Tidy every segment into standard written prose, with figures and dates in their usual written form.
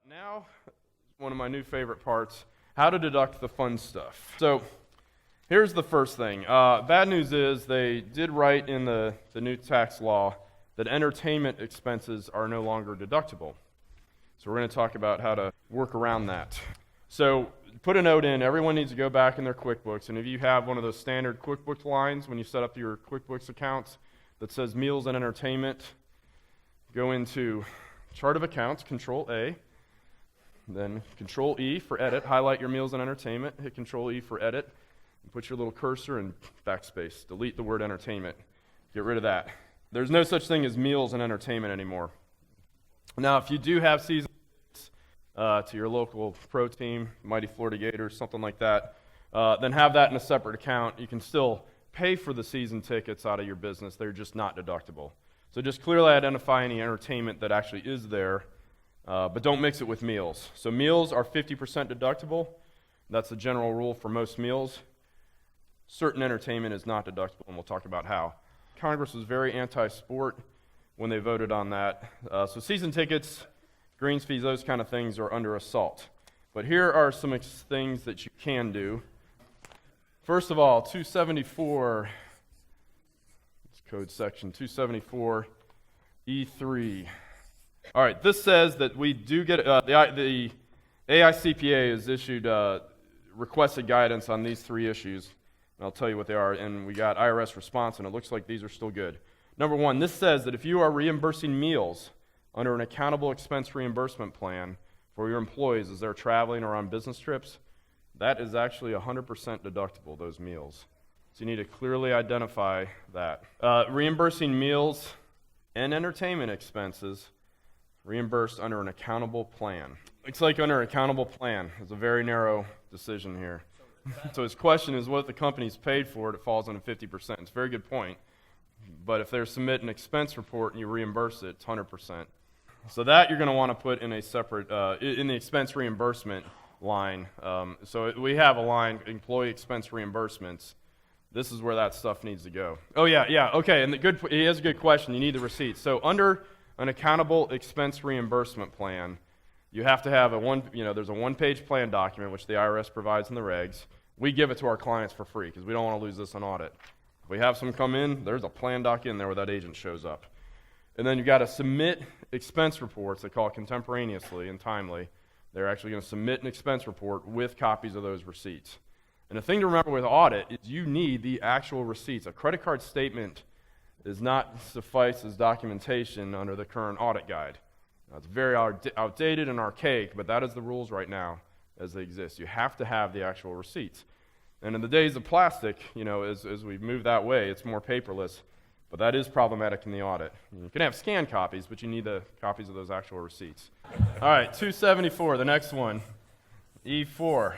Now, one of my new favorite parts, how to deduct the fun stuff. So, here's the first thing. Bad news is they did write in the new tax law that entertainment expenses are no longer deductible. So we're going to talk about how to work around that. So put a note in. Everyone needs to go back in their QuickBooks, and if you have one of those standard QuickBooks lines when you set up your QuickBooks accounts that says meals and entertainment, go into Chart of Accounts, Control A, then Control E for edit, highlight your meals and entertainment, hit Control E for edit, and put your little cursor and backspace, delete the word entertainment, get rid of that. There's no such thing as meals and entertainment anymore. Now, if you do have season tickets to your local pro team, Mighty Florida Gators, something like that, then have that in a separate account. You can still pay for the season tickets out of your business. They're just not deductible. So just clearly identify any entertainment that actually is there, but don't mix it with meals. So meals are 50% deductible. That's the general rule for most meals. Certain entertainment is not deductible, and we'll talk about how. Congress was very anti-sport when they voted on that. So season tickets, greens fees, those kind of things are under assault. But here are some things that you can do. First of all, 274, it's code section 274 E3. All right, this says that we do get, the AICPA has issued requested guidance on these three issues. I'll tell you what they are, and we got IRS response, and it looks like these are still good. Number one, this says that if you are reimbursing meals under an accountable expense reimbursement plan for your employees as they're traveling or on business trips, that is actually 100% deductible, those meals. So you need to clearly identify that. Reimbursing meals and entertainment expenses reimbursed under an accountable plan. Looks like under an accountable plan. It's a very narrow decision here. So his question is, what if the company's paid for it, it falls on 50%. It's a very good point. But if they submit an expense report and you reimburse it, it's 100%. So that you're going to want to put in a separate, in the expense reimbursement line. So we have a line, employee expense reimbursements. This is where that stuff needs to go. Oh, yeah, okay. And he has a good question. You need the receipts. So under an accountable expense reimbursement plan, you have to have there's a one-page plan document, which the IRS provides in the regs. We give it to our clients for free because we don't want to lose this on audit. If we have some come in, there's a plan doc in there where that agent shows up. And then you've got to submit expense reports. They call it contemporaneously and timely. They're actually going to submit an expense report with copies of those receipts. And the thing to remember with audit is you need the actual receipts. A credit card statement does not suffice as documentation under the current audit guide. Now, it's very outdated and archaic, but that is the rules right now as they exist. You have to have the actual receipts. And in the days of plastic, as we move that way, it's more paperless. But that is problematic in the audit. You can have scanned copies, but you need the copies of those actual receipts. All right, 274, the next one, E4.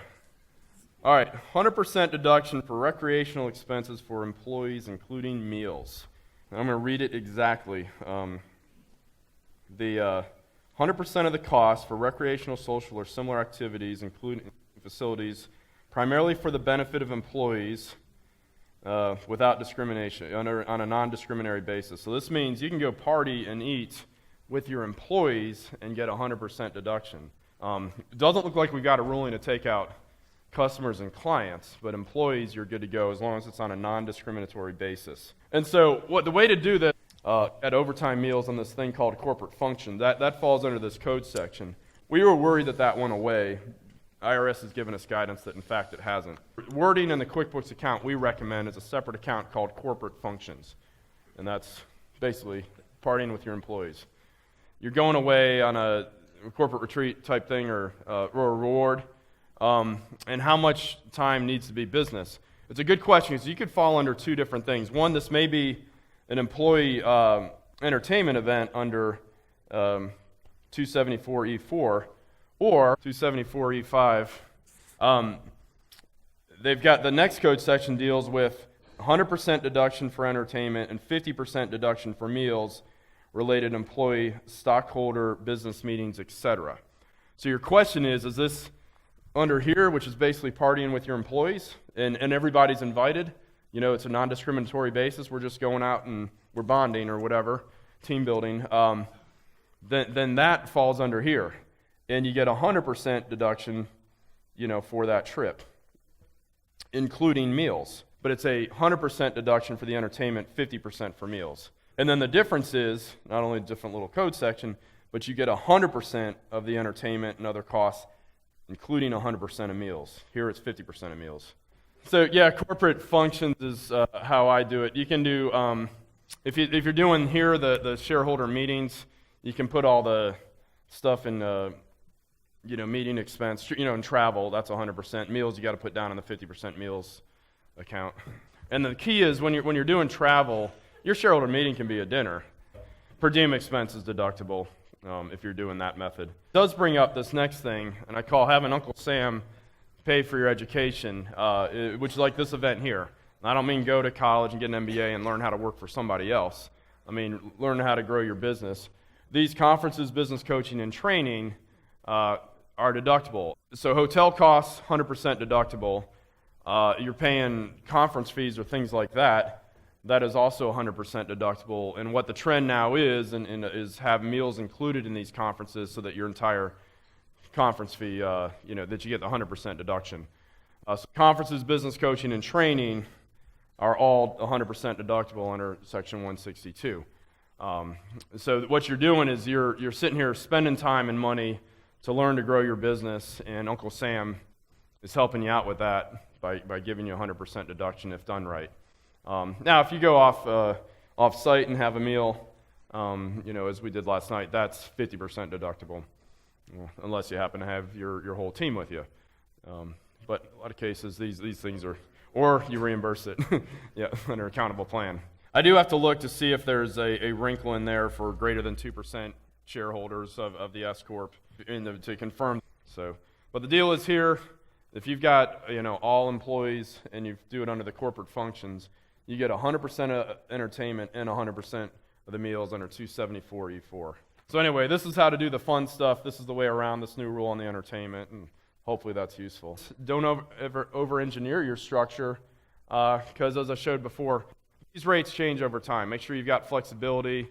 All right, 100% deduction for recreational expenses for employees, including meals. And I'm going to read it exactly. The 100% of the cost for recreational, social, or similar activities, including facilities, primarily for the benefit of employees, without discrimination, on a non-discriminatory basis. So this means you can go party and eat with your employees and get 100% deduction. It doesn't look like we got a ruling to take out customers and clients, but employees, you're good to go as long as it's on a non-discriminatory basis. And so the way to do that at overtime meals on this thing called corporate function, that falls under this code section. We were worried that went away. IRS has given us guidance that, in fact, it hasn't. Wording in the QuickBooks account we recommend is a separate account called corporate functions, and that's basically partying with your employees. You're going away on a corporate retreat type thing or a reward, and how much time needs to be business? It's a good question because you could fall under two different things. One, this may be an employee entertainment event under 274E4, or 274E5. They've got the next code section deals with 100% deduction for entertainment and 50% deduction for meals, related employee, stockholder, business meetings, etc. So your question is this under here, which is basically partying with your employees, and everybody's invited? It's a non-discriminatory basis. We're just going out and we're bonding or whatever, team building. Then that falls under here. and you get 100% deduction, for that trip, including meals. But it's a 100% deduction for the entertainment, 50% for meals. And then the difference is not only a different little code section, but you get 100% of the entertainment and other costs, including 100% of meals. Here it's 50% of meals. So yeah, corporate functions is how I do it. You can do, if you're doing here the shareholder meetings, you can put all the stuff in meeting expense, and travel, that's 100%. Meals, you got to put down in the 50% meals account. And the key is when you're doing travel, your shareholder meeting can be a dinner. Per diem expense is deductible if you're doing that method. It does bring up this next thing, and I call having Uncle Sam pay for your education, which is like this event here. I don't mean go to college and get an MBA and learn how to work for somebody else. I mean learn how to grow your business. These conferences, business coaching, and training are deductible. So hotel costs, 100% deductible. You're paying conference fees or things like that. That is also 100% deductible. And what the trend now is have meals included in these conferences so that your entire conference fee, that you get the 100% deduction. So conferences, business coaching, and training are all 100% deductible under Section 162. So what you're doing is you're sitting here spending time and money to learn to grow your business, and Uncle Sam is helping you out with that by giving you 100% deduction if done right. Now, if you go off site and have a meal, as we did last night, that's 50% deductible, unless you happen to have your whole team with you. But in a lot of cases, these things are, or you reimburse it, under accountable plan. I do have to look to see if there's a wrinkle in there for greater than 2% shareholders of the S corp to confirm. So, but the deal is here. If you've got all employees and you do it under the corporate functions, you get 100% of entertainment and 100% of the meals under 274E4. So anyway, this is how to do the fun stuff. This is the way around this new rule on the entertainment, and hopefully that's useful. Don't ever over-engineer your structure, because as I showed before, these rates change over time. Make sure you've got flexibility.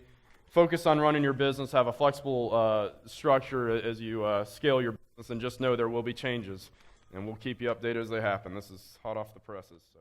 Focus on running your business. Have a flexible structure as you scale your business, and just know there will be changes, and we'll keep you updated as they happen. This is hot off the presses. So.